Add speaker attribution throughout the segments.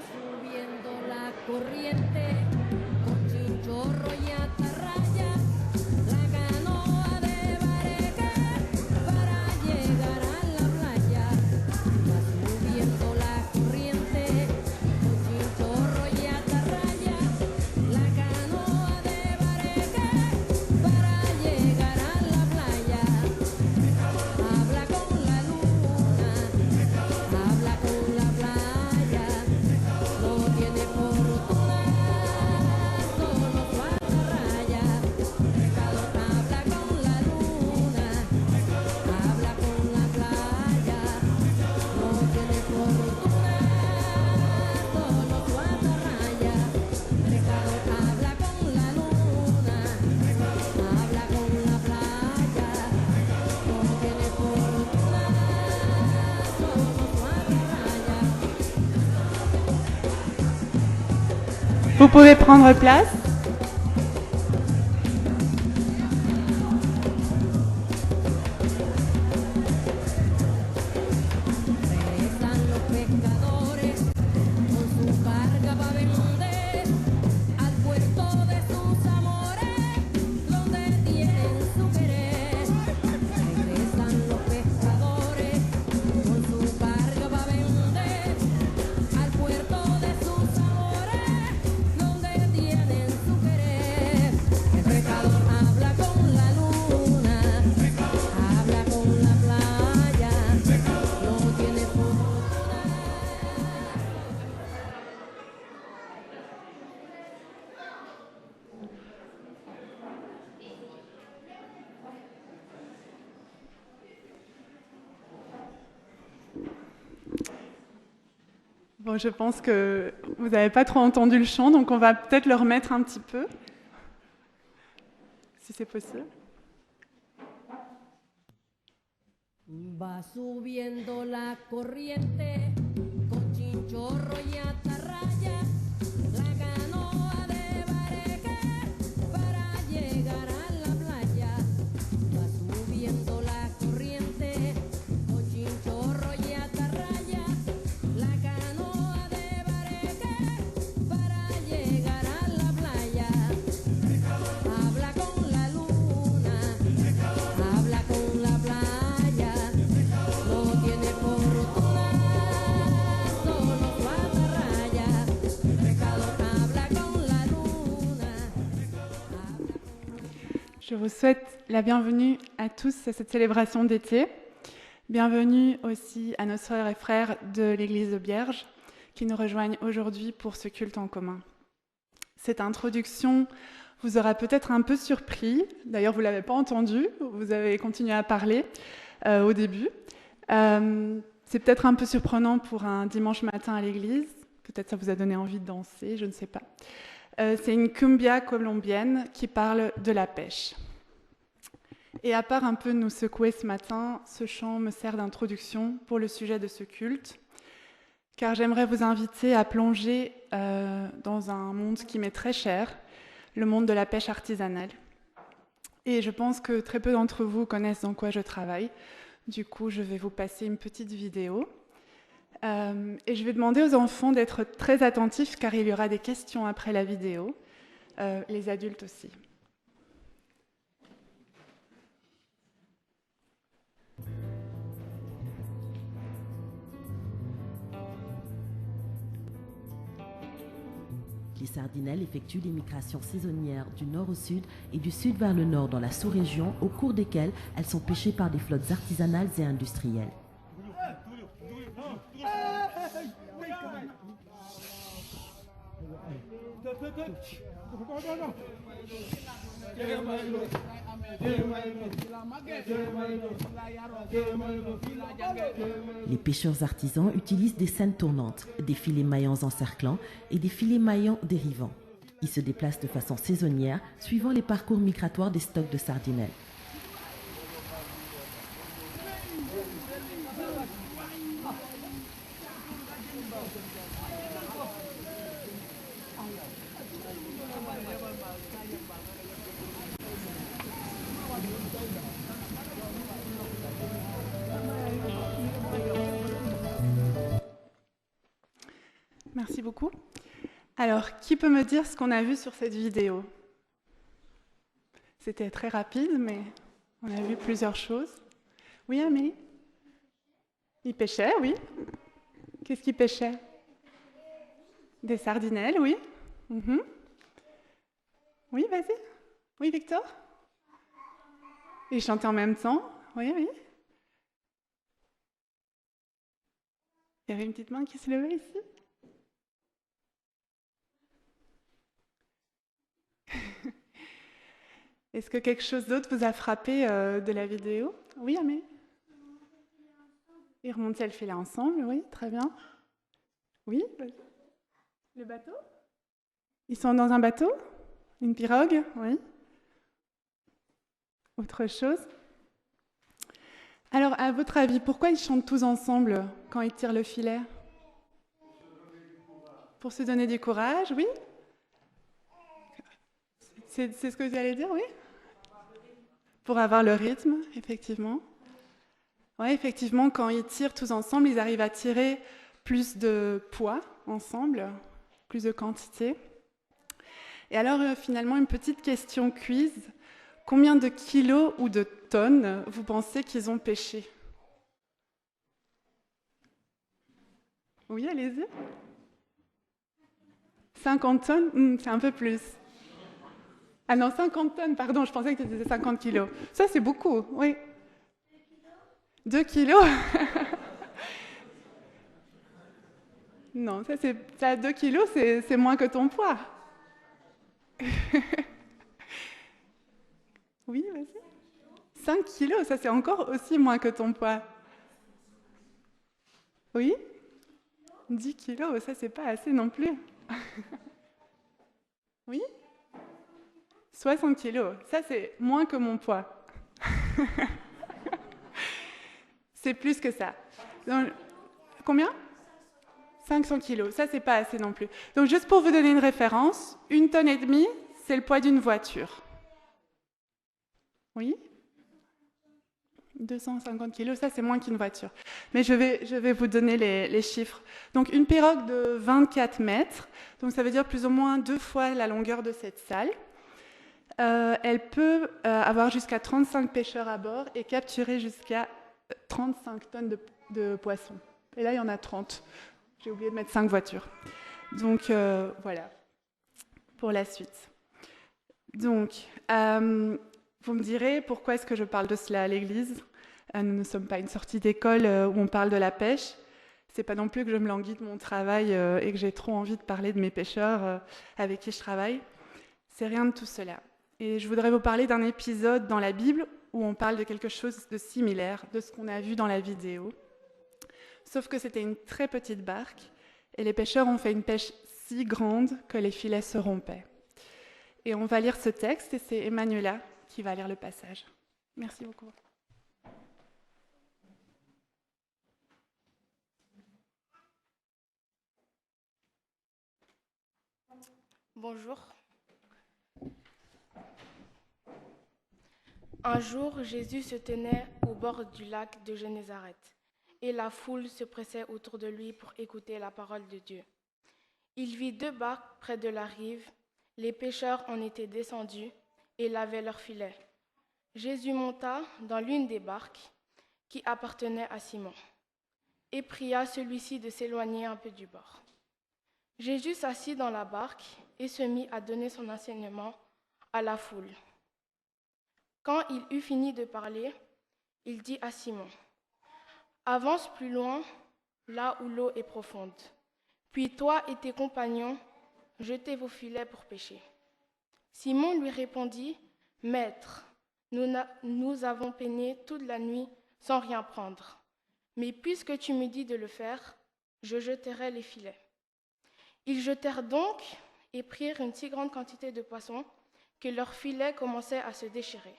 Speaker 1: Subiendo la corriente con chinchorro y atarraya, la canoa de bareque para llegar a la playa. Va subiendo la corriente con chinchorro y atarraya, la canoa de bareque para llegar a la playa. Habla con la luna, habla con la playa. No tiene fortuna, solo su atarraya. Pescador habla con la luna, habla con la playa. No tiene fortuna, solo su atarraya. Pescador habla con la luna, habla con la playa. No tiene fortuna, solo su atarraya.
Speaker 2: Vous pouvez prendre place.
Speaker 1: Regresan los pescadores con su carga para vender al puerto de sus amores, donde tienen su querer. Regresan los pescadores con su carga para vender al puerto de sus amores, donde tienen su querer. El pescador habla con la luna, habla con la playa. No tiene fortuna.
Speaker 2: Bon, je pense que vous n'avez pas trop entendu le chant, donc on va peut-être le remettre un petit peu, si c'est possible.
Speaker 1: Va subiendo la corriente con chinchorro y atarraya, la canoa de bareque para llegar a la playa. Va subiendo la corriente con chinchorro y atarraya, la canoa de bareque para llegar a la playa. Habla con la luna, habla con la playa. No tiene fortuna, solo su atarraya. Pescador habla con la luna, habla con...
Speaker 2: Je vous souhaite la bienvenue à tous à cette célébration d'été. Bienvenue aussi à nos sœurs et frères de l'église de Bierge qui nous rejoignent aujourd'hui pour ce culte en commun. Cette introduction vous aura peut-être un peu surpris. D'ailleurs, vous ne l'avez pas entendu, vous avez continué à parler au début. C'est peut-être un peu surprenant pour un dimanche matin à l'église. Peut-être ça vous a donné envie de danser, je ne sais pas. C'est une cumbia colombienne qui parle de la pêche. Et à part un peu nous secouer ce matin, ce chant me sert d'introduction pour le sujet de ce culte, car j'aimerais vous inviter à plonger dans un monde qui m'est très cher, le monde de la pêche artisanale. Et je pense que très peu d'entre vous connaissent dans quoi je travaille. Du coup, je vais vous passer une petite vidéo. Et je vais demander aux enfants d'être très attentifs, car il y aura des questions après la vidéo, les adultes aussi.
Speaker 3: Les sardinelles effectuent des migrations saisonnières du nord au sud et du sud vers le nord dans la sous-région, au cours desquelles elles sont pêchées par des flottes artisanales et industrielles. Les pêcheurs artisans utilisent des scènes tournantes, des filets maillants encerclants et des filets maillants dérivants. Ils se déplacent de façon saisonnière, suivant les parcours migratoires des stocks de sardinelles.
Speaker 2: Merci beaucoup. Alors, qui peut me dire ce qu'on a vu sur cette vidéo? C'était très rapide, mais on a vu plusieurs choses. Oui, Amélie? Il pêchait, oui. Qu'est-ce qu'il pêchait? Des sardinelles, oui. Mhm. Oui, vas-y. Oui, Victor? Il chantait en même temps? Oui, oui. Il y avait une petite main qui se levait ici. Est-ce que quelque chose d'autre vous a frappé de la vidéo? Oui, Amélie? Ils remontaient le filet ensemble, oui, très bien. Oui, vas-y. Le bateau? Ils sont dans un bateau? Une pirogue? Oui. Autre chose? Alors, à votre avis, pourquoi ils chantent tous ensemble quand ils tirent le filet? Pour se donner du courage, oui? C'est ce que vous allez dire, oui? Pour avoir le rythme, effectivement. Oui, effectivement, quand ils tirent tous ensemble, ils arrivent à tirer plus de poids ensemble, plus de quantité. Et alors, finalement, une petite question quiz. Combien de kilos ou de tonnes vous pensez qu'ils ont pêché? Oui, allez-y. 50 tonnes? C'est un peu plus. Ah non, 50 tonnes, pardon, je pensais que c'était 50 kilos. Ça, c'est beaucoup, oui. 2 kilos? Non, ça 2 kilos, c'est moins que ton poids. Oui, vas-y. 5 kilos, ça c'est encore aussi moins que ton poids. Oui? 10 kilos, ça c'est pas assez non plus. Oui? 60 kilos, ça c'est moins que mon poids. C'est plus que ça. Donc, combien? 500 kilos, ça c'est pas assez non plus. Donc juste pour vous donner une référence, 1,5 tonnes, c'est le poids d'une voiture. Oui? 250 kilos, ça c'est moins qu'une voiture. Mais je vais vous donner les chiffres. Donc une pirogue de 24 mètres, donc ça veut dire plus ou moins 2 fois la longueur de cette salle. Elle peut avoir jusqu'à 35 pêcheurs à bord et capturer jusqu'à 35 tonnes de poissons. Et là, il y en a 30. J'ai oublié de mettre 5 voitures. Donc voilà, pour la suite. Donc, vous me direz, pourquoi est-ce que je parle de cela à l'église? Nous ne sommes pas une sortie d'école où on parle de la pêche. C'est pas non plus que je me languis de mon travail et que j'ai trop envie de parler de mes pêcheurs avec qui je travaille. C'est rien de tout cela. Et je voudrais vous parler d'un épisode dans la Bible où on parle de quelque chose de similaire, de ce qu'on a vu dans la vidéo. Sauf que c'était une très petite barque et les pêcheurs ont fait une pêche si grande que les filets se rompaient. Et on va lire ce texte et c'est Emmanuela qui va lire le passage. Merci beaucoup.
Speaker 4: Bonjour. Un jour, Jésus se tenait au bord du lac de Génézareth, et la foule se pressait autour de lui pour écouter la parole de Dieu. Il vit 2 barques près de la rive, les pêcheurs en étaient descendus et lavaient leurs filets. Jésus monta dans l'une des barques qui appartenait à Simon, et pria celui-ci de s'éloigner un peu du bord. Jésus s'assit dans la barque et se mit à donner son enseignement à la foule. Quand il eut fini de parler, il dit à Simon, « Avance plus loin, là où l'eau est profonde. Puis toi et tes compagnons, jetez vos filets pour pêcher. » Simon lui répondit, « Maître, nous avons peiné toute la nuit sans rien prendre. Mais puisque tu me dis de le faire, je jeterai les filets. » Ils jetèrent donc et prirent une si grande quantité de poissons que leurs filets commençaient à se déchirer.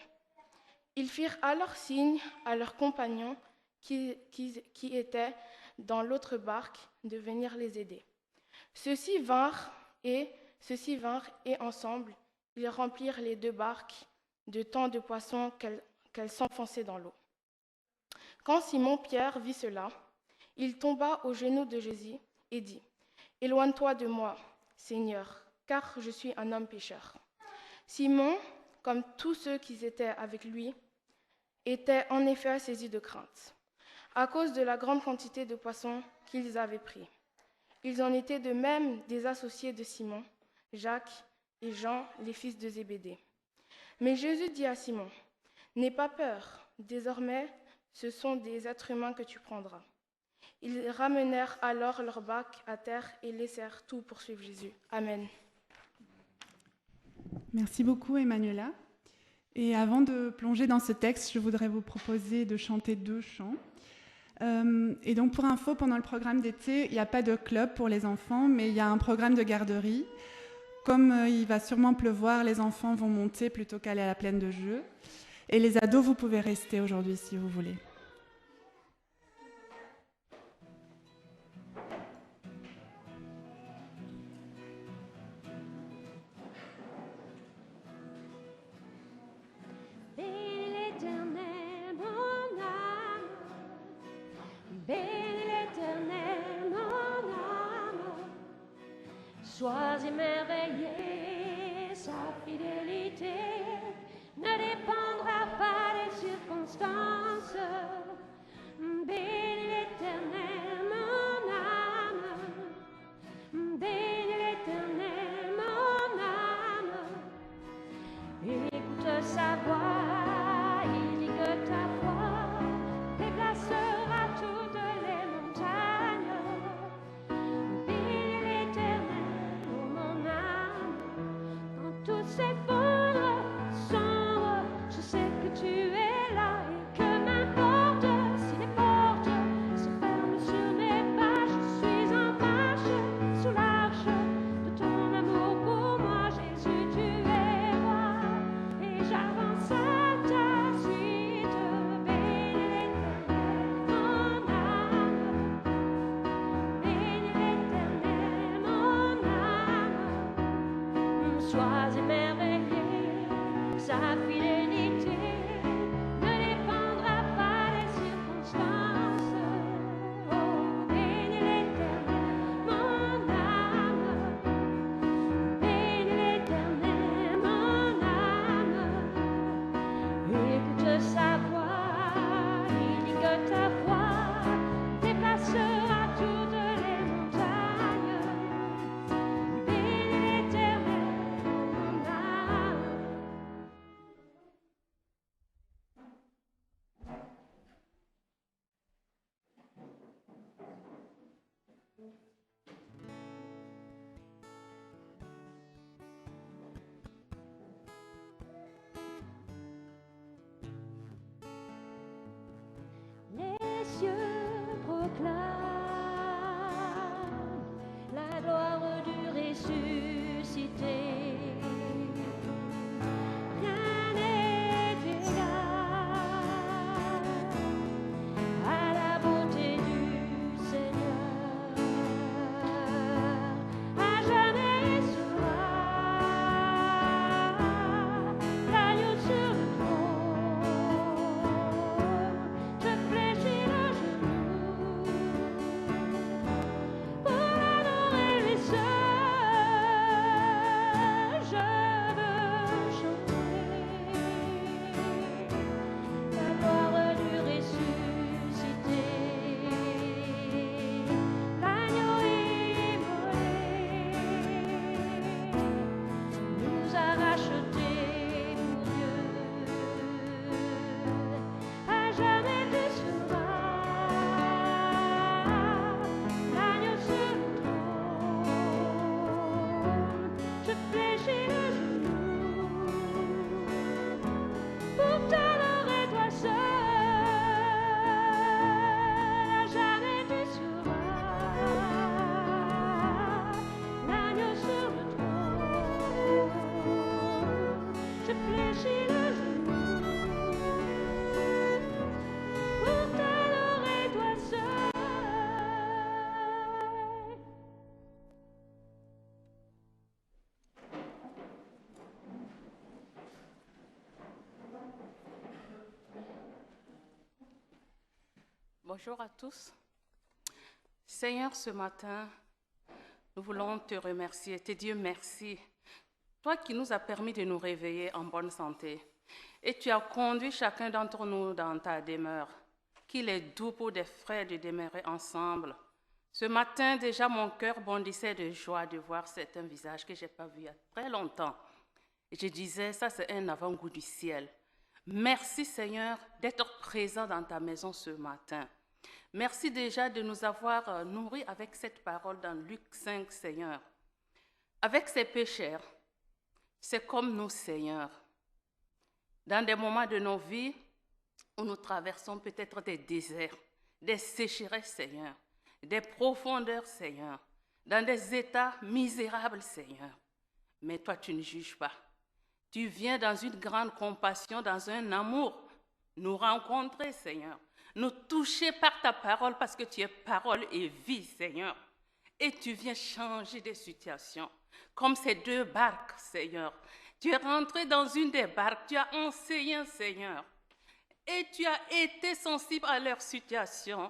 Speaker 4: Ils firent alors signe à leurs compagnons qui étaient dans l'autre barque de venir les aider. Ceux-ci vinrent et ensemble, ils remplirent les 2 barques de tant de poissons qu'elles s'enfonçaient dans l'eau. Quand Simon-Pierre vit cela, il tomba aux genoux de Jésus et dit, Éloigne-toi de moi, Seigneur, car je suis un homme pécheur. Simon, comme tous ceux qui étaient avec lui, était en effet saisi de crainte, à cause de la grande quantité de poissons qu'ils avaient pris. Ils en étaient de même des associés de Simon, Jacques et Jean, les fils de Zébédée. Mais Jésus dit à Simon, « N'aie pas peur, désormais ce sont des êtres humains que tu prendras. » Ils ramenèrent alors leur bac à terre et laissèrent tout pour suivre Jésus. Amen.
Speaker 2: Merci beaucoup, Emmanuela. Et avant de plonger dans ce texte, je voudrais vous proposer de chanter 2 chants. Et donc, pour info, pendant le programme d'été, il n'y a pas de club pour les enfants, mais il y a un programme de garderie. Comme il va sûrement pleuvoir, les enfants vont monter plutôt qu'aller à la plaine de jeu. Et les ados, vous pouvez rester aujourd'hui si vous voulez.
Speaker 5: Sois émerveillé, sa fidélité ne dépendra pas des circonstances. Bénis l'Éternel, mon âme. Bénis l'Éternel, mon âme. Écoute sa voix, il dit que ta voix déplacera toutes les montagnes. Bénis l'Éternel, mon âme. Quand tout s'effondre, sombre, je sais que tu es là et que m'importe si les portes se ferment sur mes pas, je suis en marche sous l'arche de ton amour pour moi, Jésus, tu es roi et j'avance à ta suite. Bénis l'Éternel, mon âme. Bénis l'Éternel, mon âme. Sois émerveillé, sa fidélité ne dépendra pas des circonstances. Oh, bénis l'Éternel, mon âme. Bénis l'Éternel, mon âme. Écoute sa voix, il dit que ta voix dépassera toutes les montagnes. Bénis l'Éternel, mon âme. Les cieux proclament la gloire du ressuscité. Rien n'est égal à la beauté du Seigneur. À jamais sera l'agneau sur le trône. Je fléchis le genou pour l'adorer lui seul. Je veux chanter la gloire du ressuscité. L'agneau immolé nous a rachetés pour Dieu. À jamais tu seras l'agneau sur le trône. Je fléchis le genou pour t'adorer toi seul. À jamais tu seras l'agneau sur le trône. Je fléchis le genou pour t'adorer toi seul.
Speaker 6: Bonjour à tous. Seigneur, ce matin, Nous voulons te remercier, te dire merci. Toi qui nous as permis de nous réveiller en bonne santé. Et tu as conduit chacun d'entre nous dans ta demeure. Qu'il est doux pour des frères de demeurer ensemble. Ce matin, déjà, mon cœur bondissait de joie de voir certains visages que je n'ai pas vus il y a très longtemps. Et je disais, ça c'est un avant-goût du ciel. Merci Seigneur d'être présent dans ta maison ce matin. Merci déjà de nous avoir nourris avec cette parole dans Luc 5, Seigneur. Avec ces pécheurs, c'est comme nous, Seigneur. Dans des moments de nos vies où nous traversons peut-être des déserts, des sécheresses, Seigneur, des profondeurs, Seigneur, dans des états misérables, Seigneur. Mais toi, tu ne juges pas. Tu viens dans une grande compassion, dans un amour, nous rencontrer, Seigneur, nous toucher par ta parole parce que tu es parole et vie, Seigneur. Et tu viens changer des situations, comme ces deux barques, Seigneur. Tu es rentré dans une des barques, tu as enseigné, Seigneur, et tu as été sensible à leur situation,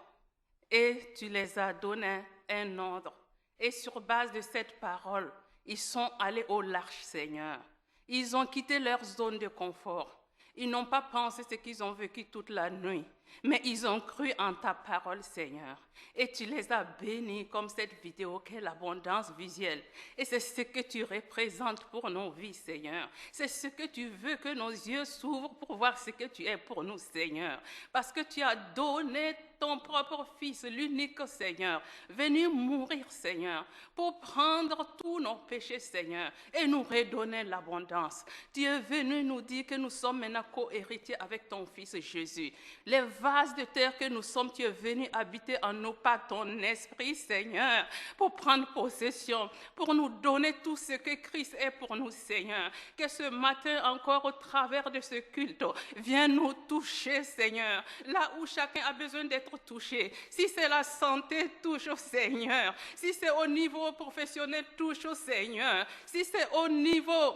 Speaker 6: et tu les as donné un ordre. Et sur base de cette parole, ils sont allés au large, Seigneur. Ils ont quitté leur zone de confort. Ils n'ont pas pensé ce qu'ils ont vécu toute la nuit, mais ils ont cru en ta parole, Seigneur. Et tu les as bénis comme cette vidéo qu'est l'abondance visuelle. Et c'est ce que tu représentes pour nos vies, Seigneur. C'est ce que tu veux que nos yeux s'ouvrent pour voir ce que tu es pour nous, Seigneur. Parce que tu as donné ton propre Fils, l'unique Seigneur, venu mourir, Seigneur, pour prendre tous nos péchés, Seigneur, et nous redonner l'abondance. Tu es venu nous dire que nous sommes maintenant co-héritiers avec ton Fils Jésus. Les vases de terre que nous sommes, tu es venu habiter en nous par ton esprit, Seigneur, pour prendre possession, pour nous donner tout ce que Christ est pour nous, Seigneur. Que ce matin encore, au travers de ce culte, viens nous toucher, Seigneur, là où chacun a besoin d'être touché. Si c'est la santé, touche au Seigneur. Si c'est au niveau professionnel, touche au Seigneur. Si c'est au niveau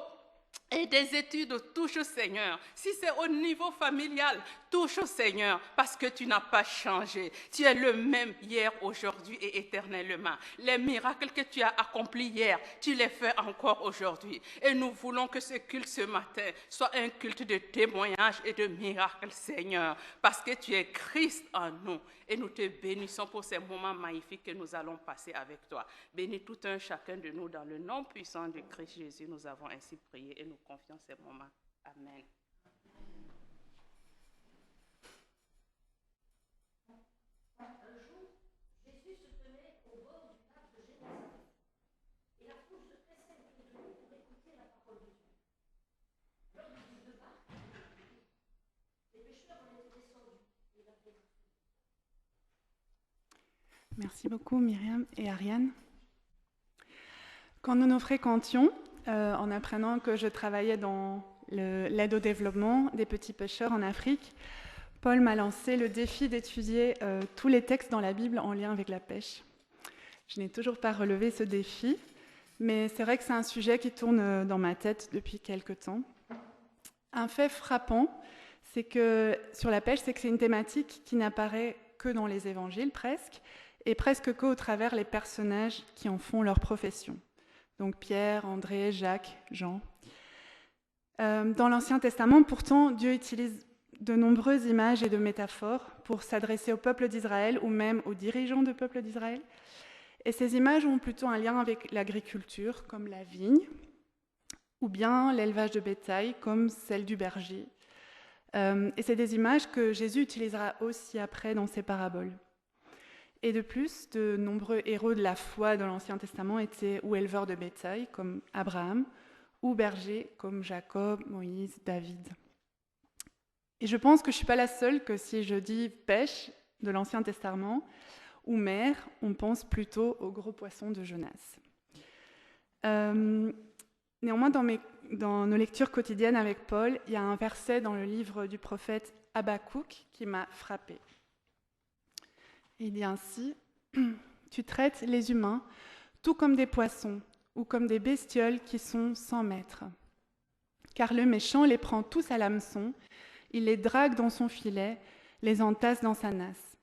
Speaker 6: et des études, touche au Seigneur. Si c'est au niveau familial, touche au Seigneur, parce que tu n'as pas changé. Tu es le même hier, aujourd'hui et éternellement. Les miracles que tu as accomplis hier, tu les fais encore aujourd'hui. Et nous voulons que ce culte ce matin soit un culte de témoignage et de miracles, Seigneur, parce que tu es Christ en nous. Et nous te bénissons pour ces moments magnifiques que nous allons passer avec toi. Bénis tout un chacun de nous dans le nom puissant de Christ Jésus. Nous avons ainsi prié et nous confions ces moments. Amen.
Speaker 2: Merci beaucoup Myriam et Ariane. Quand nous nous fréquentions, en apprenant que je travaillais dans l'aide au développement des petits pêcheurs en Afrique, Paul m'a lancé le défi d'étudier tous les textes dans la Bible en lien avec la pêche. Je n'ai toujours pas relevé ce défi, mais c'est vrai que c'est un sujet qui tourne dans ma tête depuis quelque temps. Un fait frappant, c'est que sur la pêche, c'est que c'est une thématique qui n'apparaît que dans les évangiles presque, et presque qu'au travers les personnages qui en font leur profession. Donc Pierre, André, Jacques, Jean. Dans l'Ancien Testament, pourtant, Dieu utilise de nombreuses images et de métaphores pour s'adresser au peuple d'Israël ou même aux dirigeants du peuple d'Israël. Et ces images ont plutôt un lien avec l'agriculture, comme la vigne, ou bien l'élevage de bétail, comme celle du berger. Et c'est des images que Jésus utilisera aussi après dans ses paraboles. Et de plus, de nombreux héros de la foi dans l'Ancien Testament étaient ou éleveurs de bétail, comme Abraham, ou bergers, comme Jacob, Moïse, David. Et je pense que je ne suis pas la seule que si je dis pêche de l'Ancien Testament ou mer, on pense plutôt aux gros poissons de Jonas. Néanmoins, dans nos lectures quotidiennes avec Paul, il y a un verset dans le livre du prophète Habakkuk qui m'a frappée. Il dit ainsi, « Tu traites les humains tout comme des poissons ou comme des bestioles qui sont sans maître. Car le méchant les prend tous à l'hameçon, il les drague dans son filet, les entasse dans sa nasse.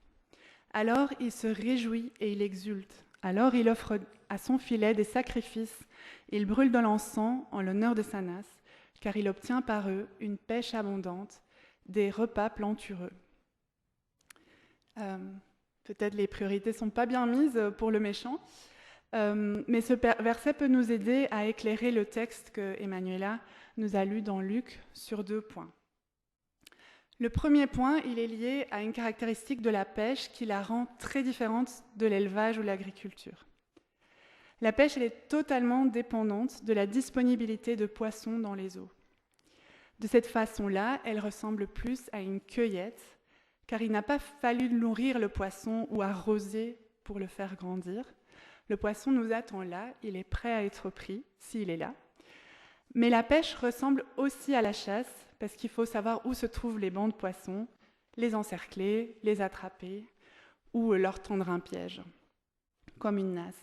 Speaker 2: Alors il se réjouit et il exulte. Alors il offre à son filet des sacrifices. Il brûle de l'encens en l'honneur de Sanas, car il obtient par eux une pêche abondante, des repas plantureux. Peut-être les priorités ne sont pas bien mises pour le méchant, mais ce verset peut nous aider à éclairer le texte que Emmanuela nous a lu dans Luc sur 2 points. Le premier point, il est lié à une caractéristique de la pêche qui la rend très différente de l'élevage ou l'agriculture. La pêche, elle est totalement dépendante de la disponibilité de poissons dans les eaux. De cette façon-là, elle ressemble plus à une cueillette, car il n'a pas fallu nourrir le poisson ou arroser pour le faire grandir. Le poisson nous attend là, il est prêt à être pris, s'il est là. Mais la pêche ressemble aussi à la chasse, parce qu'il faut savoir où se trouvent les bancs de poissons, les encercler, les attraper, ou leur tendre un piège, comme une nasse.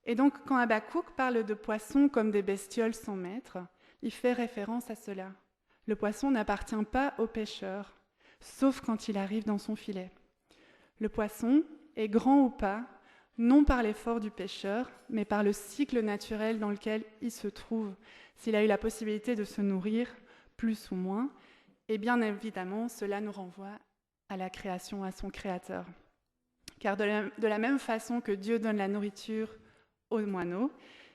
Speaker 2: Et donc, quand Habakkuk parle de poissons comme des bestioles sans maître, il fait référence à cela. Le poisson n'appartient pas au pêcheur, sauf quand il arrive dans son filet. Le poisson est grand ou pas, non par l'effort du pêcheur, mais par le cycle naturel dans lequel il se trouve, s'il a eu la possibilité de se nourrir, plus ou moins, et bien évidemment, cela nous renvoie à la création, à son créateur. Car de la même façon que Dieu donne la nourriture aux moineaux,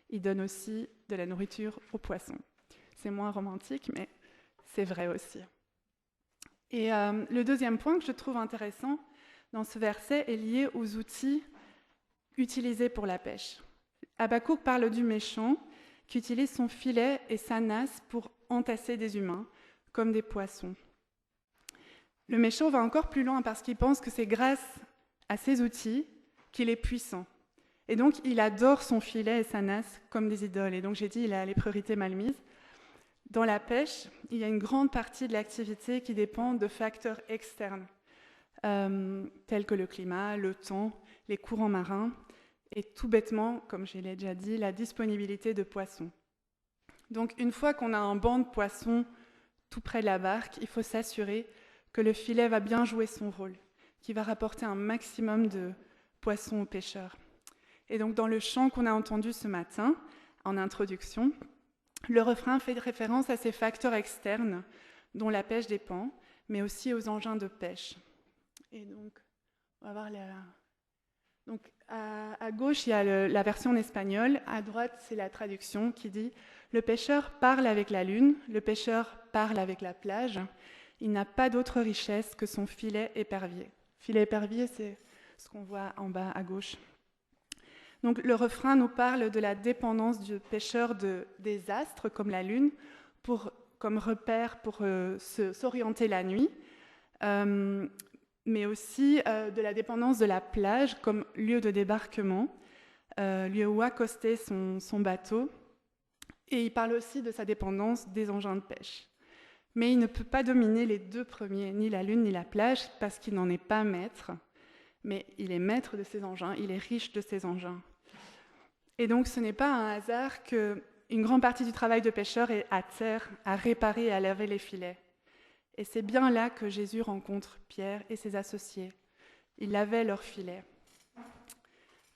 Speaker 2: il donne aussi de la nourriture aux poissons. C'est moins romantique, mais c'est vrai aussi. Et le deuxième point que je trouve intéressant dans ce verset est lié aux outils utilisés pour la pêche. Habakkuk parle du méchant qui utilise son filet et sa nasse pour entasser des humains, comme des poissons. Le méchant va encore plus loin parce qu'il pense que c'est grâce à ses outils qu'il est puissant. Et donc, il adore son filet et sa nasse comme des idoles. Et donc, j'ai dit, il a les priorités mal mises. Dans la pêche, il y a une grande partie de l'activité qui dépend de facteurs externes, tels que le climat, le temps, les courants marins, et tout bêtement, comme je l'ai déjà dit, la disponibilité de poissons. Donc, une fois qu'on a un banc de poissons tout près de la barque, il faut s'assurer que le filet va bien jouer son rôle, qu'il va rapporter un maximum de poissons aux pêcheurs. Et donc, dans le chant qu'on a entendu ce matin, en introduction, le refrain fait référence à ces facteurs externes dont la pêche dépend, mais aussi aux engins de pêche. Et donc, on va voir Donc, à gauche, il y a la version en espagnol. À droite, c'est la traduction qui dit « Le pêcheur parle avec la lune, le pêcheur parle avec la plage. Il n'a pas d'autre richesse que son filet épervier. » Filet épervier, c'est ce qu'on voit en bas à gauche. Donc, le refrain nous parle de la dépendance du pêcheur des astres, comme la lune, comme repère pour s'orienter la nuit. Mais aussi de la dépendance de la plage comme lieu de débarquement, lieu où accoster son bateau. Et il parle aussi de sa dépendance des engins de pêche. Mais il ne peut pas dominer les deux premiers, ni la lune ni la plage, parce qu'il n'en est pas maître. Mais il est maître de ses engins, il est riche de ses engins. Et donc ce n'est pas un hasard qu'une grande partie du travail de pêcheur est à terre, à réparer et à laver les filets. Et c'est bien là que Jésus rencontre Pierre et ses associés. Ils lavaient leurs filets.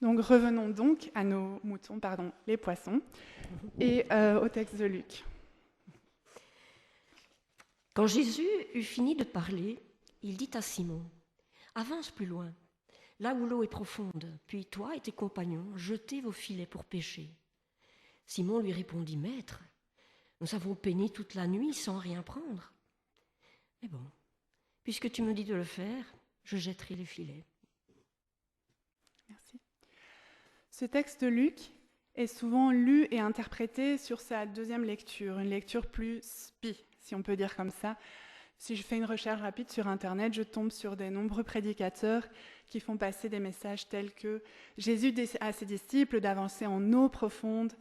Speaker 2: Donc revenons donc à nos moutons, les poissons, et au texte de Luc.
Speaker 7: Quand Jésus eut fini de parler, il dit à Simon, « Avance plus loin, là où l'eau est profonde, puis toi et tes compagnons, jetez vos filets pour pêcher. » Simon lui répondit, « Maître, nous avons peiné toute la nuit sans rien prendre. Mais bon, puisque tu me dis de le faire, je jetterai les filets. »
Speaker 2: Merci. Ce texte de Luc est souvent lu et interprété sur sa deuxième lecture, une lecture plus spi, si on peut dire comme ça. Si je fais une recherche rapide sur Internet, je tombe sur des nombreux prédicateurs qui font passer des messages tels que Jésus dit à ses disciples d'avancer en eau profonde.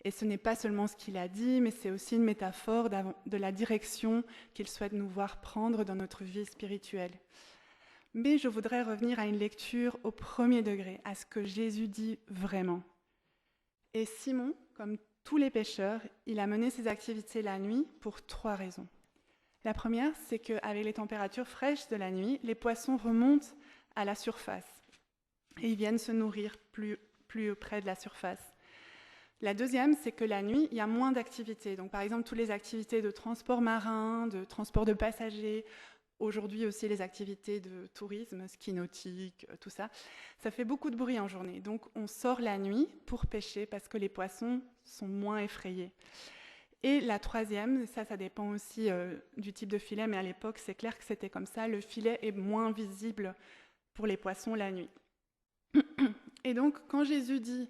Speaker 2: Et ce n'est pas seulement ce qu'il a dit, mais c'est aussi une métaphore de la direction qu'il souhaite nous voir prendre dans notre vie spirituelle. Mais je voudrais revenir à une lecture au premier degré, à ce que Jésus dit vraiment. Et Simon, comme tous les pêcheurs, il a mené ses activités la nuit pour 3 raisons. La première, c'est qu'avec les températures fraîches de la nuit, les poissons remontent à la surface et ils viennent se nourrir plus plus près de la surface. La deuxième, c'est que la nuit, il y a moins d'activités. Donc, par exemple, toutes les activités de transport marin, de transport de passagers, aujourd'hui aussi les activités de tourisme, ski nautique, tout ça, ça fait beaucoup de bruit en journée. Donc, on sort la nuit pour pêcher parce que les poissons sont moins effrayés. Et la troisième, ça dépend aussi du type de filet, mais à l'époque, c'est clair que c'était comme ça, le filet est moins visible pour les poissons la nuit. Et donc, quand Jésus dit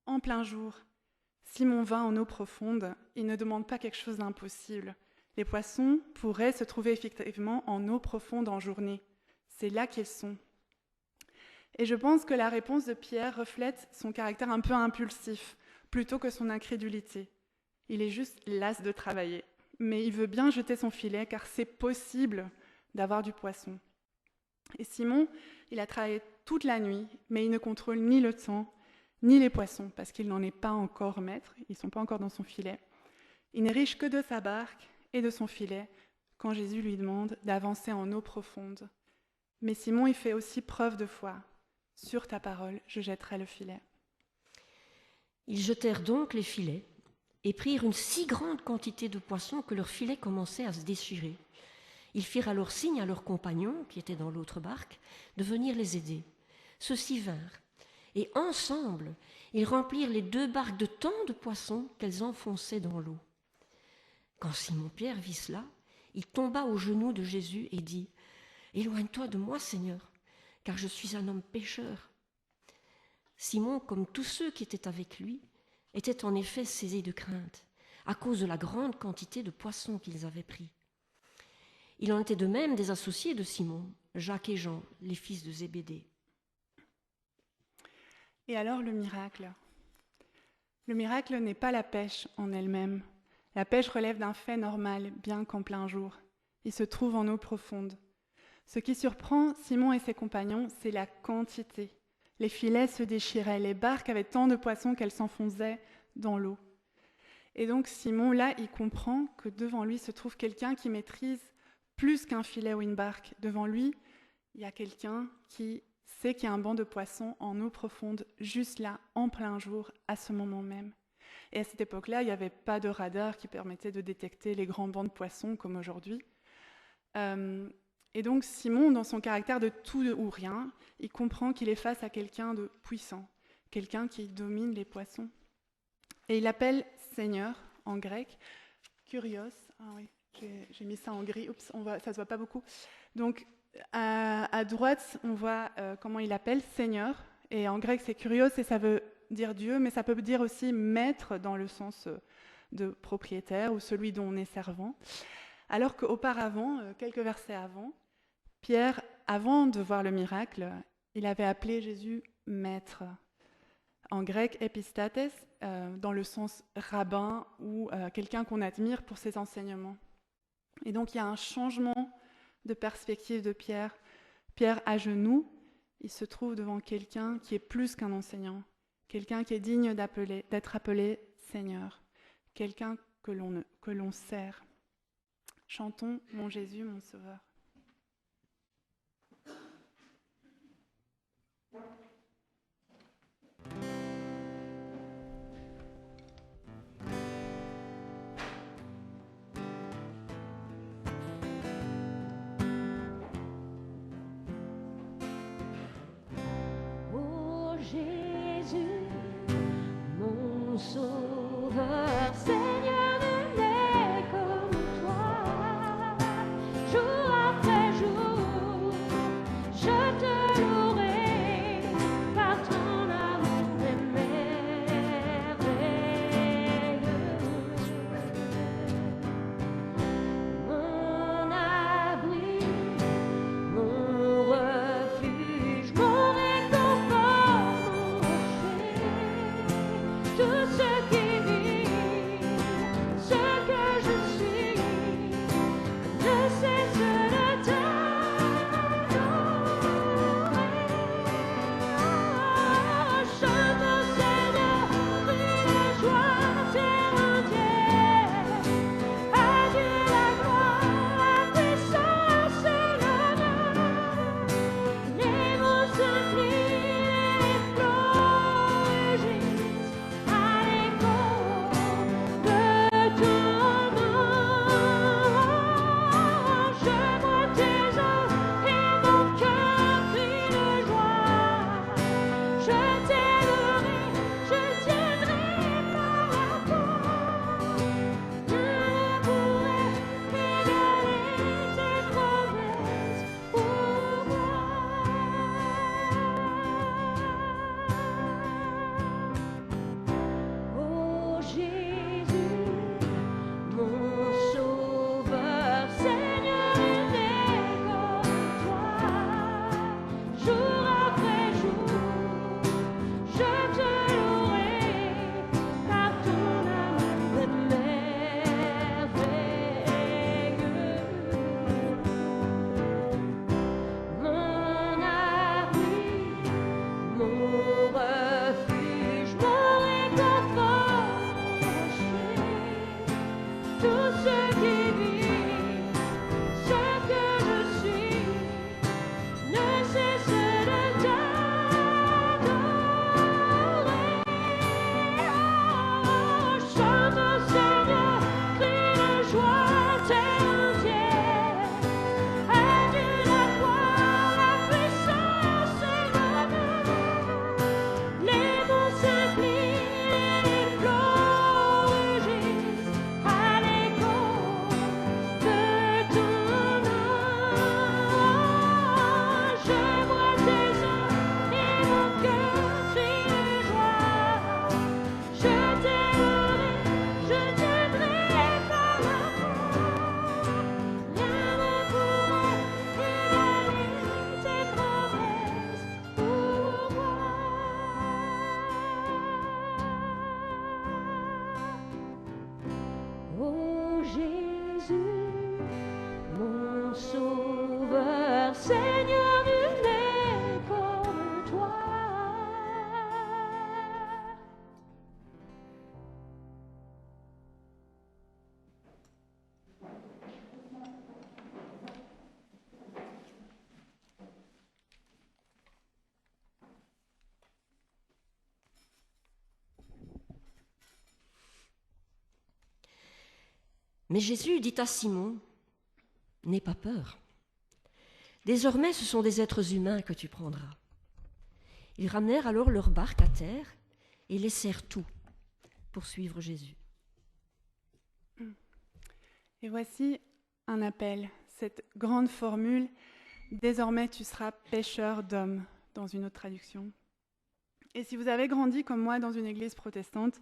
Speaker 2: en plein jour, Simon va en eau profonde, il ne demande pas quelque chose d'impossible. Les poissons pourraient se trouver effectivement en eau profonde en journée. C'est là qu'ils sont. Et je pense que la réponse de Pierre reflète son caractère un peu impulsif, plutôt que son incrédulité. Il est juste las de travailler, mais il veut bien jeter son filet car c'est possible d'avoir du poisson. Et Simon, il a travaillé toute la nuit, mais il ne contrôle ni le temps, ni les poissons, parce qu'il n'en est pas encore maître, ils ne sont pas encore dans son filet. Il n'est riche que de sa barque et de son filet, quand Jésus lui demande d'avancer en eau profonde. Mais Simon, il fait aussi preuve de foi. Sur ta parole, je jetterai le filet.
Speaker 7: Ils jetèrent donc les filets et prirent une si grande quantité de poissons que leurs filets commençaient à se déchirer. Ils firent alors signe à leurs compagnons, qui étaient dans l'autre barque, de venir les aider. Ceux-ci vinrent, et ensemble, ils remplirent les 2 barques de tant de poissons qu'elles enfonçaient dans l'eau. Quand Simon-Pierre vit cela, il tomba aux genoux de Jésus et dit « Éloigne-toi de moi, Seigneur, car je suis un homme pécheur. » Simon, comme tous ceux qui étaient avec lui, était en effet saisi de crainte, à cause de la grande quantité de poissons qu'ils avaient pris. Il en était de même des associés de Simon, Jacques et Jean, les fils de Zébédée.
Speaker 2: Et alors le miracle ? Le miracle n'est pas la pêche en elle-même. La pêche relève d'un fait normal, bien qu'en plein jour. Il se trouve en eau profonde. Ce qui surprend Simon et ses compagnons, c'est la quantité. Les filets se déchiraient, les barques avaient tant de poissons qu'elles s'enfonçaient dans l'eau. Et donc Simon, là, il comprend que devant lui se trouve quelqu'un qui maîtrise plus qu'un filet ou une barque. Devant lui, il y a quelqu'un qui sait qu'il y a un banc de poissons en eau profonde, juste là, en plein jour, à ce moment même. Et à cette époque-là, il n'y avait pas de radar qui permettait de détecter les grands bancs de poissons comme aujourd'hui. Et donc Simon, dans son caractère de tout ou rien, il comprend qu'il est face à quelqu'un de puissant, quelqu'un qui domine les poissons. Et il l'appelle Seigneur, en grec, Kyrios. Ah oui, j'ai mis ça en gris, oups, ça ne se voit pas beaucoup. Donc à droite, on voit comment il appelle Seigneur, et en grec c'est Kyrios, et ça veut dire Dieu, mais ça peut dire aussi maître dans le sens de propriétaire ou celui dont on est servant. Alors qu'auparavant, quelques versets avant, Pierre, avant de voir le miracle, il avait appelé Jésus maître. En grec, epistates, dans le sens rabbin ou quelqu'un qu'on admire pour ses enseignements. Et donc il y a un changement de perspective de Pierre. Pierre, à genoux, il se trouve devant quelqu'un qui est plus qu'un enseignant, quelqu'un qui est digne d'être appelé Seigneur, quelqu'un que l'on sert. Chantons « Mon Jésus, mon Sauveur ».
Speaker 5: Oh Jésus, mon Sauveur, Seigneur de l'est comme toi, jour après jour, je te louerai par ton amour merveilleux. Mon abri, mon refuge, mon réconfort, mon rocher,
Speaker 7: Mais Jésus dit à Simon, « N'aie pas peur. Désormais, ce sont des êtres humains que tu prendras. » Ils ramenèrent alors leur barque à terre et laissèrent tout pour suivre Jésus.
Speaker 2: Et voici un appel, cette grande formule « Désormais tu seras pêcheur d'hommes » dans une autre traduction. Et si vous avez grandi comme moi dans une église protestante,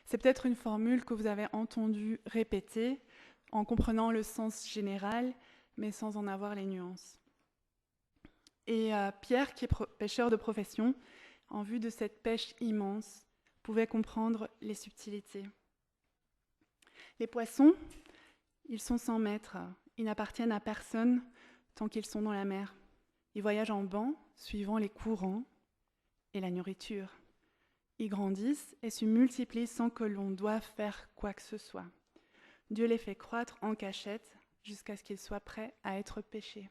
Speaker 2: c'est peut-être une formule que vous avez entendue répéter en comprenant le sens général, mais sans en avoir les nuances. Et Pierre, qui est pêcheur de profession, en vue de cette pêche immense, pouvait comprendre les subtilités. Les poissons, ils sont sans maître, ils n'appartiennent à personne tant qu'ils sont dans la mer. Ils voyagent en banc, suivant les courants et la nourriture. Ils grandissent et se multiplient sans que l'on doive faire quoi que ce soit. Dieu les fait croître en cachette jusqu'à ce qu'ils soient prêts à être pêchés.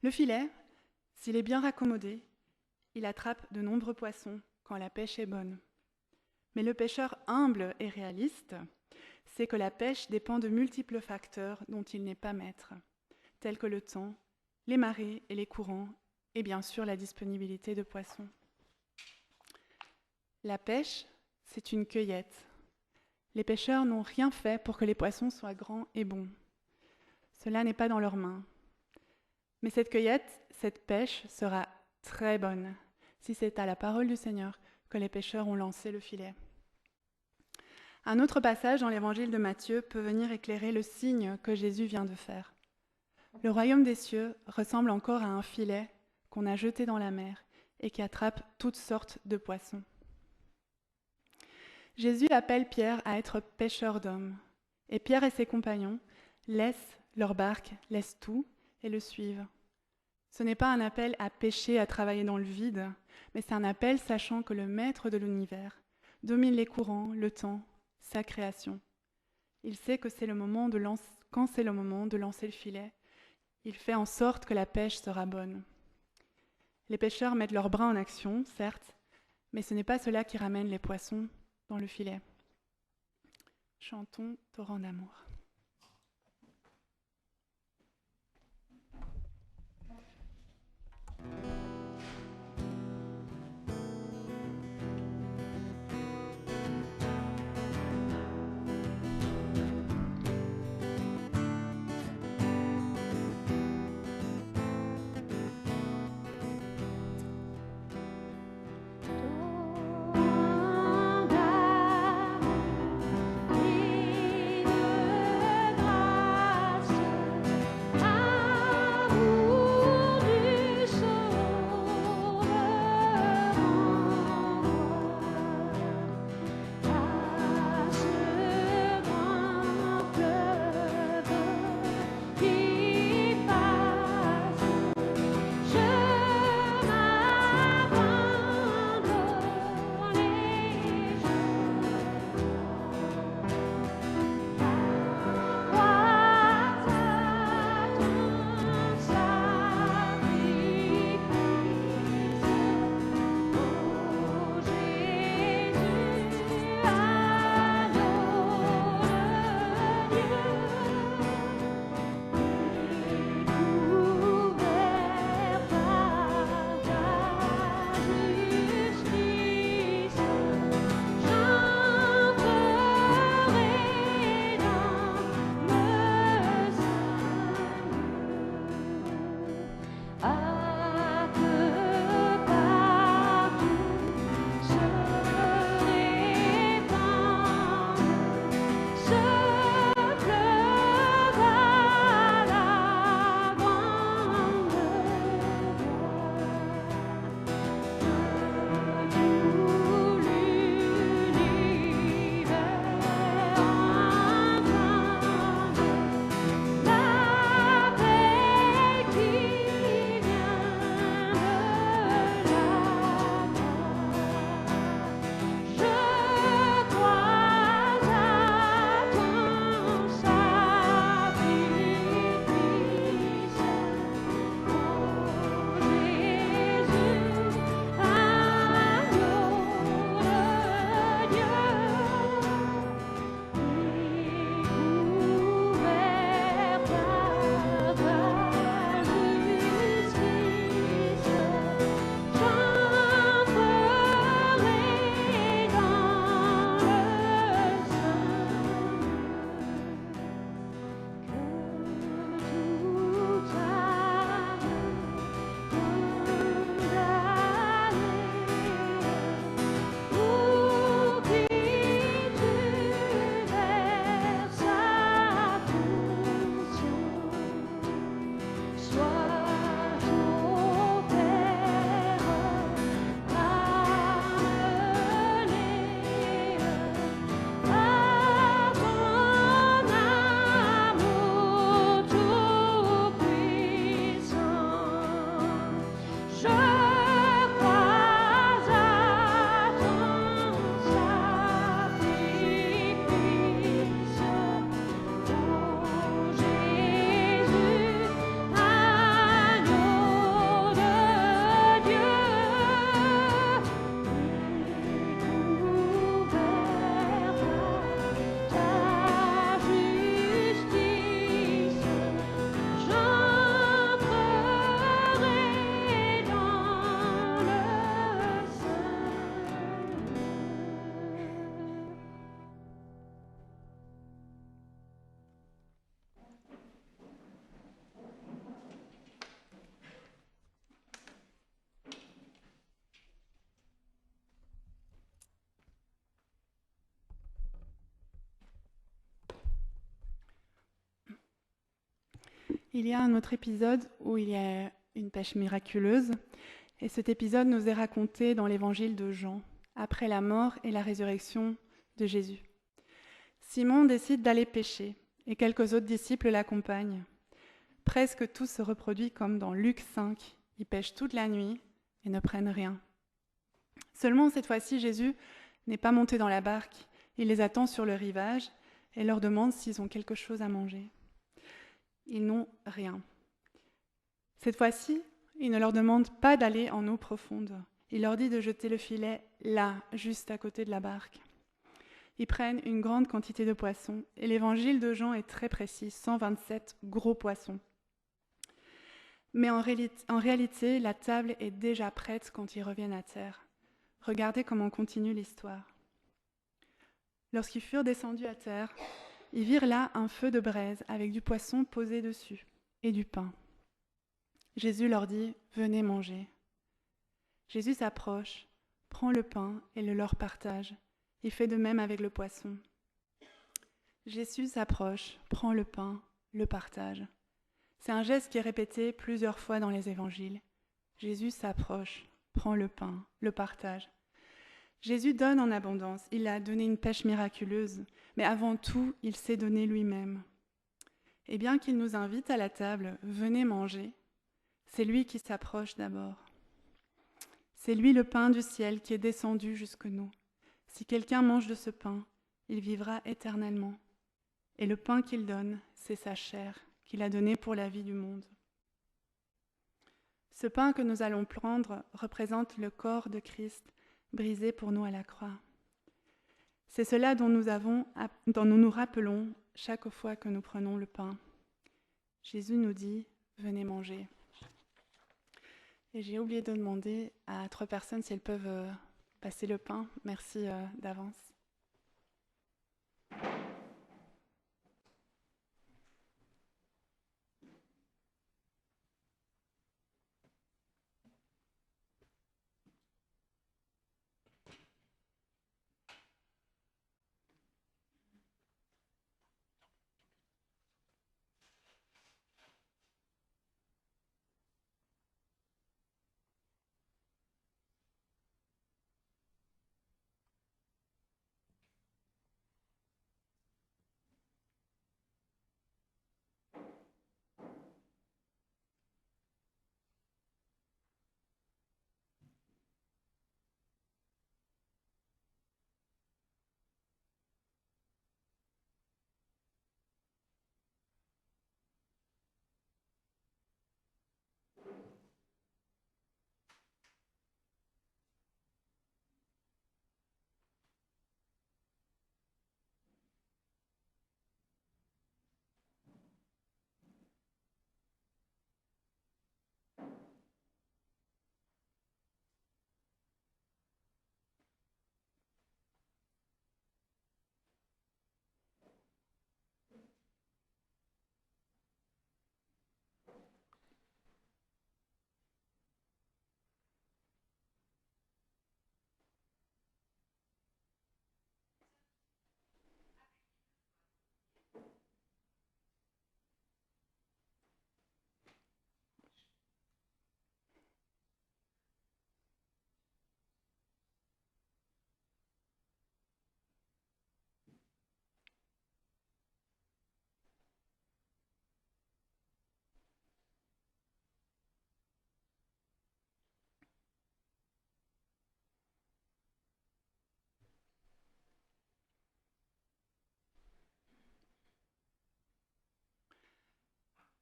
Speaker 2: Le filet, s'il est bien raccommodé, il attrape de nombreux poissons quand la pêche est bonne. Mais le pêcheur humble et réaliste sait que la pêche dépend de multiples facteurs dont il n'est pas maître, tels que le temps, les marées et les courants, et bien sûr la disponibilité de poissons. La pêche, c'est une cueillette. Les pêcheurs n'ont rien fait pour que les poissons soient grands et bons. Cela n'est pas dans leurs mains. Mais cette cueillette, cette pêche sera très bonne, si c'est à la parole du Seigneur que les pêcheurs ont lancé le filet. Un autre passage dans l'évangile de Matthieu peut venir éclairer le signe que Jésus vient de faire. Le royaume des cieux ressemble encore à un filet qu'on a jeté dans la mer et qui attrape toutes sortes de poissons. Jésus appelle Pierre à être pêcheur d'hommes, et Pierre et ses compagnons laissent leur barque, laissent tout et le suivent. Ce n'est pas un appel à pêcher, à travailler dans le vide, mais c'est un appel sachant que le maître de l'univers domine les courants, le temps, sa création. Il sait que quand c'est le moment de lancer le filet, il fait en sorte que la pêche sera bonne. Les pêcheurs mettent leurs bras en action, certes, mais ce n'est pas cela qui ramène les poissons dans le filet. Chantons Torrent d'amour.
Speaker 5: Et
Speaker 2: Il y a un autre épisode où il y a une pêche miraculeuse, et cet épisode nous est raconté dans l'évangile de Jean, après la mort et la résurrection de Jésus. Simon décide d'aller pêcher, et quelques autres disciples l'accompagnent. Presque tout se reproduit comme dans Luc 5. Ils pêchent toute la nuit et ne prennent rien. Seulement, cette fois-ci, Jésus n'est pas monté dans la barque. Il les attend sur le rivage et leur demande s'ils ont quelque chose à manger. Ils n'ont rien. Cette fois-ci, il ne leur demande pas d'aller en eau profonde. Il leur dit de jeter le filet là, juste à côté de la barque. Ils prennent une grande quantité de poissons et l'évangile de Jean est très précis, 127 gros poissons. Mais en réalité, la table est déjà prête quand ils reviennent à terre. Regardez comment continue l'histoire. Lorsqu'ils furent descendus à terre, ils virent là un feu de braise avec du poisson posé dessus et du pain. Jésus leur dit « Venez manger ». Jésus s'approche, prend le pain et le leur partage. Il fait de même avec le poisson. Jésus s'approche, prend le pain, le partage. C'est un geste qui est répété plusieurs fois dans les évangiles. Jésus s'approche, prend le pain, le partage. Jésus donne en abondance. Il a donné une pêche miraculeuse, mais avant tout, il s'est donné lui-même. Et bien qu'il nous invite à la table, venez manger, c'est lui qui s'approche d'abord. C'est lui le pain du ciel qui est descendu jusque nous. Si quelqu'un mange de ce pain, il vivra éternellement. Et le pain qu'il donne, c'est sa chair, qu'il a donnée pour la vie du monde. Ce pain que nous allons prendre représente le corps de Christ, brisé pour nous à la croix. C'est cela dont nous nous rappelons chaque fois que nous prenons le pain. Jésus nous dit « Venez manger ». Et j'ai oublié de demander à 3 personnes si elles peuvent passer le pain. Merci d'avance.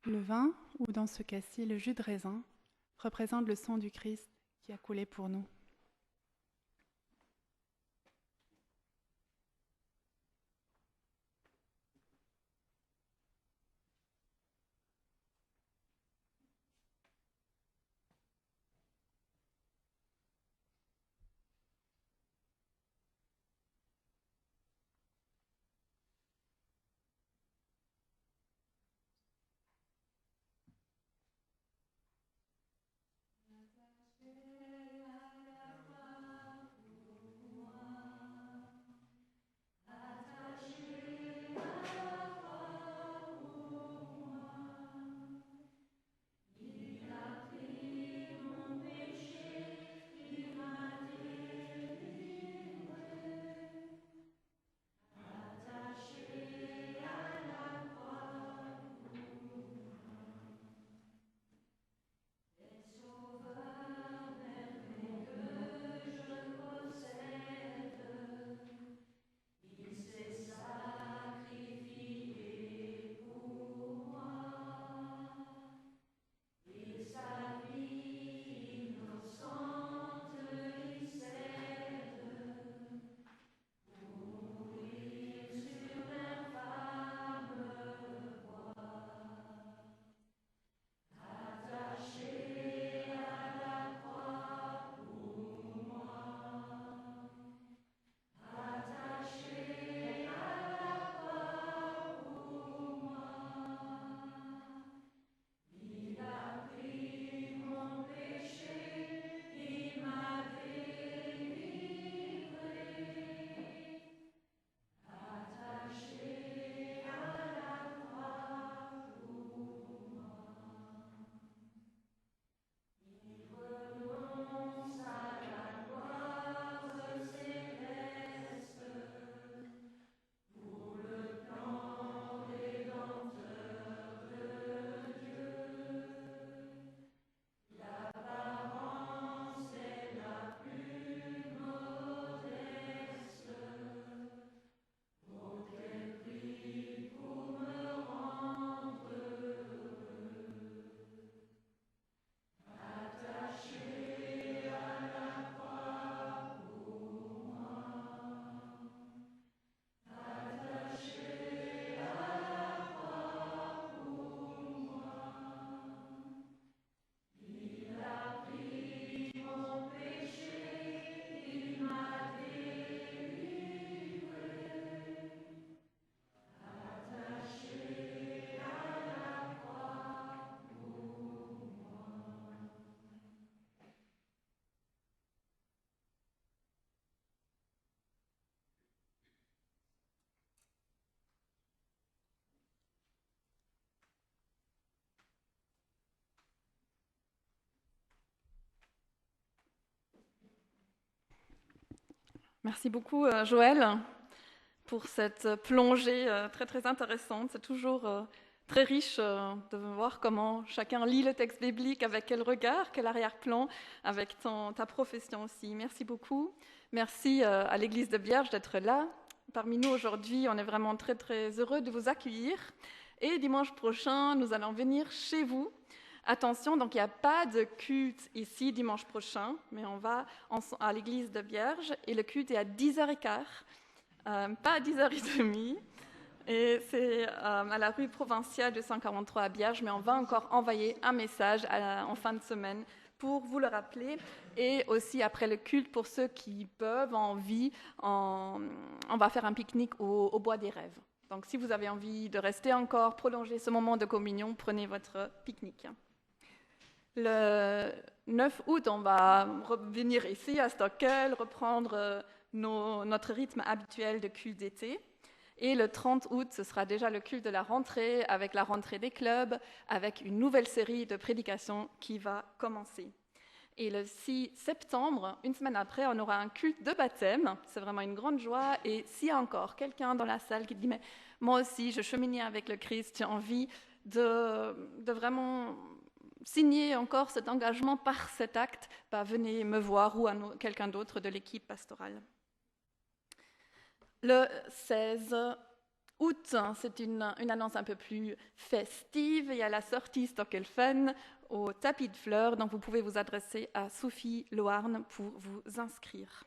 Speaker 2: Le vin, ou dans ce cas-ci le jus de raisin, représente le sang du Christ qui a coulé pour nous.
Speaker 8: Merci beaucoup, Joël, pour cette plongée très très intéressante. C'est toujours très riche de voir comment chacun lit le texte biblique, avec quel regard, quel arrière-plan, avec ta profession aussi. Merci beaucoup. Merci à l'Église de Bierge d'être là. Parmi nous aujourd'hui, on est vraiment très très heureux de vous accueillir. Et dimanche prochain, nous allons venir chez vous. Attention, donc il n'y a pas de culte ici dimanche prochain, mais on va à l'église de Bierge et le culte est à 10h15, pas à 10h30. Et c'est à la rue provinciale 243 à Bierge, mais on va encore envoyer un message en fin de semaine pour vous le rappeler. Et aussi après le culte, pour ceux qui peuvent, on va faire un pique-nique au Bois des Rêves. Donc si vous avez envie de rester encore, prolonger ce moment de communion, prenez votre pique-nique. Le 9 août, on va revenir ici à Stockel, reprendre notre rythme habituel de culte d'été. Et le 30 août, ce sera déjà le culte de la rentrée, avec la rentrée des clubs, avec une nouvelle série de prédications qui va commencer. Et le 6 septembre, une semaine après, on aura un culte de baptême. C'est vraiment une grande joie. Et s'il y a encore quelqu'un dans la salle qui dit « Mais moi aussi, je cheminais avec le Christ, j'ai envie de vraiment signer encore cet engagement par cet acte, venez me voir ou à quelqu'un d'autre de l'équipe pastorale. » Le 16 août, c'est une annonce un peu plus festive. Il y a la sortie Stockel Fun au tapis de fleurs, donc vous pouvez vous adresser à Sophie Loarn pour vous inscrire.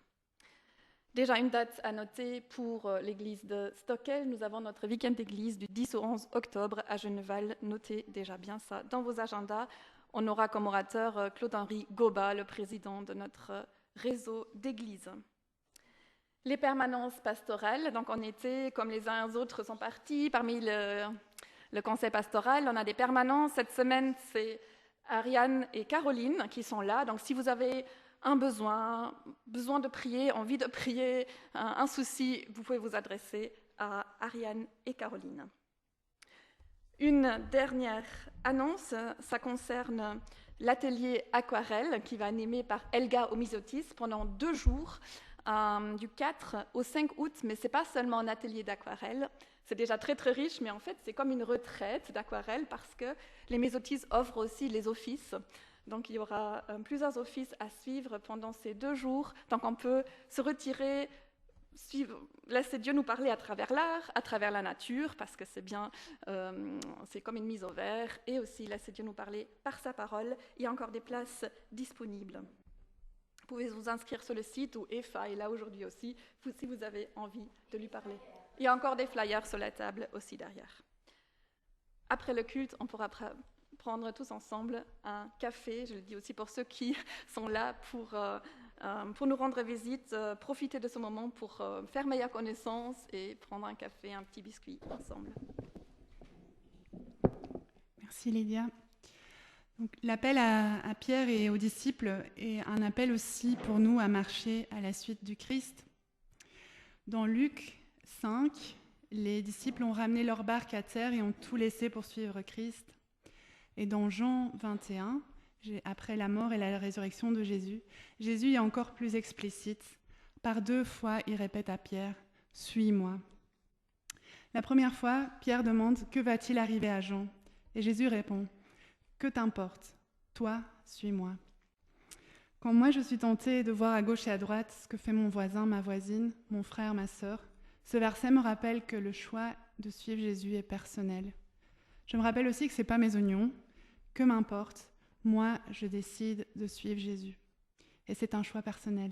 Speaker 8: Déjà une date à noter pour l'église de Stockel. Nous avons notre week-end d'église du 10 au 11 octobre à Genneval. Notez déjà bien ça dans vos agendas. On aura comme orateur Claude-Henri Goba, le président de notre réseau d'églises. Les permanences pastorales, donc en été, comme les uns et les autres sont partis, parmi le conseil pastoral, on a des permanences. Cette semaine, c'est Ariane et Caroline qui sont là. Donc si vous avez un besoin de prier, envie de prier, un souci, vous pouvez vous adresser à Ariane et Caroline. Une dernière annonce, ça concerne l'atelier aquarelle qui va animé par Elga Omizotis pendant 2 jours, du 4 au 5 août, mais ce n'est pas seulement un atelier d'aquarelle, c'est déjà très très riche, mais en fait c'est comme une retraite d'aquarelle parce que les Mizotis offrent aussi les offices. Donc il y aura plusieurs offices à suivre pendant ces 2 jours, donc on peut se retirer, laisser Dieu nous parler à travers l'art, à travers la nature, parce que c'est bien, c'est comme une mise au vert, et aussi laisser Dieu nous parler par sa parole. Il y a encore des places disponibles. Vous pouvez vous inscrire sur le site où Eva est là aujourd'hui aussi, si vous avez envie de lui parler. Il y a encore des flyers sur la table aussi derrière. Après le culte, on pourra prendre tous ensemble un café, je le dis aussi pour ceux qui sont là pour nous rendre visite, profiter de ce moment pour faire meilleure connaissance et prendre un café, un petit biscuit ensemble.
Speaker 2: Merci Lydia. Donc, l'appel à Pierre et aux disciples est un appel aussi pour nous à marcher à la suite du Christ. Dans Luc 5, les disciples ont ramené leur barque à terre et ont tout laissé pour suivre Christ. Et dans Jean 21, après la mort et la résurrection de Jésus, Jésus est encore plus explicite. Par 2 fois, il répète à Pierre « Suis-moi ». La première fois, Pierre demande « Que va-t-il arriver à Jean ?» Et Jésus répond « Que t'importe, toi, suis-moi ». Quand moi je suis tentée de voir à gauche et à droite ce que fait mon voisin, ma voisine, mon frère, ma sœur, ce verset me rappelle que le choix de suivre Jésus est personnel. Je me rappelle aussi que ce n'est pas mes oignons, que m'importe, moi je décide de suivre Jésus. Et c'est un choix personnel.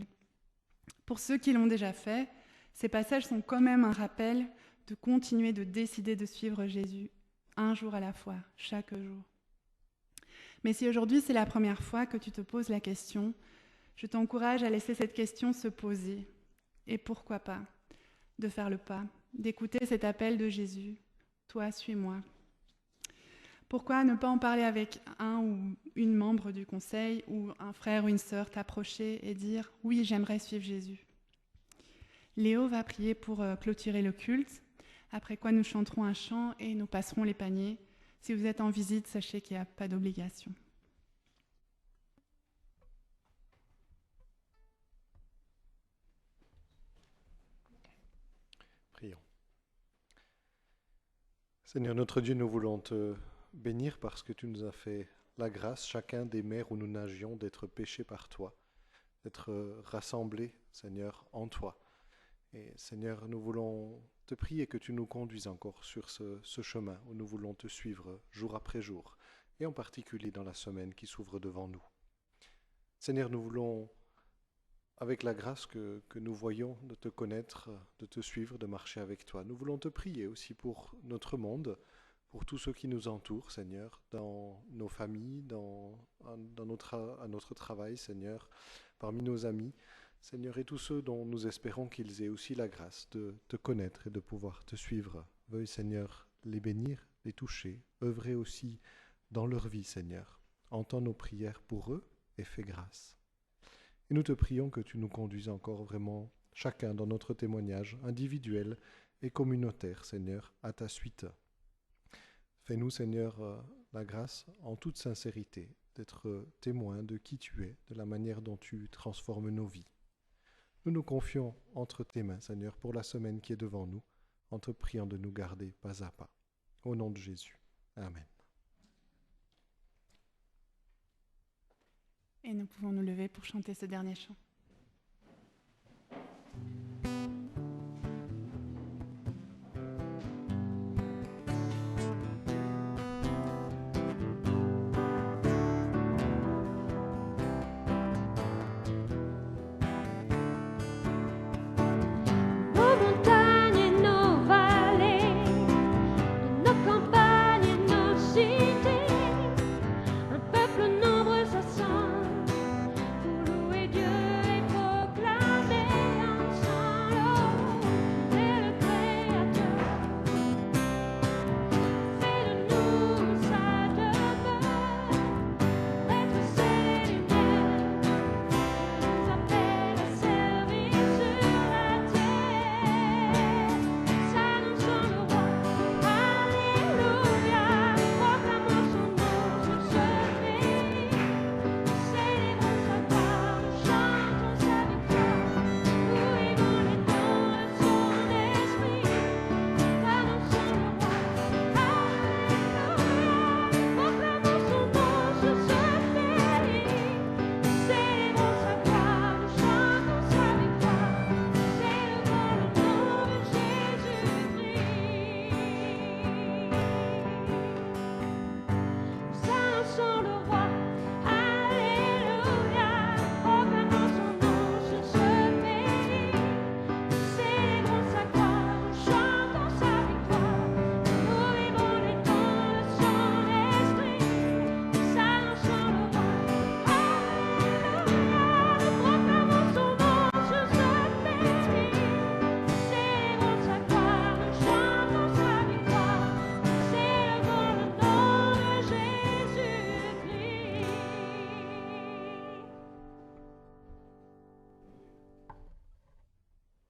Speaker 2: Pour ceux qui l'ont déjà fait, ces passages sont quand même un rappel de continuer de décider de suivre Jésus, un jour à la fois, chaque jour. Mais si aujourd'hui c'est la première fois que tu te poses la question, je t'encourage à laisser cette question se poser. Et pourquoi pas de faire le pas, d'écouter cet appel de Jésus. Toi, suis-moi. Pourquoi ne pas en parler avec un ou une membre du conseil ou un frère ou une sœur, t'approcher et dire « Oui, j'aimerais suivre Jésus ». Léo va prier pour clôturer le culte, après quoi nous chanterons un chant et nous passerons les paniers. Si vous êtes en visite, sachez qu'il n'y a pas d'obligation.
Speaker 9: Seigneur notre Dieu, nous voulons te bénir parce que tu nous as fait la grâce, chacun des mers où nous nagions, d'être péchés par toi, d'être rassemblés, Seigneur, en toi. Et Seigneur, nous voulons te prier que tu nous conduises encore sur ce chemin où nous voulons te suivre jour après jour, et en particulier dans la semaine qui s'ouvre devant nous. Seigneur, nous voulons, avec la grâce que nous voyons de te connaître, de te suivre, de marcher avec toi, nous voulons te prier aussi pour notre monde, pour tous ceux qui nous entourent, Seigneur, dans nos familles, à notre travail, Seigneur, parmi nos amis, Seigneur, et tous ceux dont nous espérons qu'ils aient aussi la grâce de te connaître et de pouvoir te suivre. Veuille, Seigneur, les bénir, les toucher, œuvrer aussi dans leur vie, Seigneur. Entends nos prières pour eux et fais grâce. Et nous te prions que tu nous conduises encore vraiment, chacun dans notre témoignage individuel et communautaire, Seigneur, à ta suite. Fais-nous, Seigneur, la grâce, en toute sincérité, d'être témoins de qui tu es, de la manière dont tu transformes nos vies. Nous nous confions entre tes mains, Seigneur, pour la semaine qui est devant nous, en te priant de nous garder pas à pas. Au nom de Jésus. Amen.
Speaker 2: Et nous pouvons nous lever pour chanter ce dernier chant.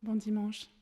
Speaker 2: Bon dimanche.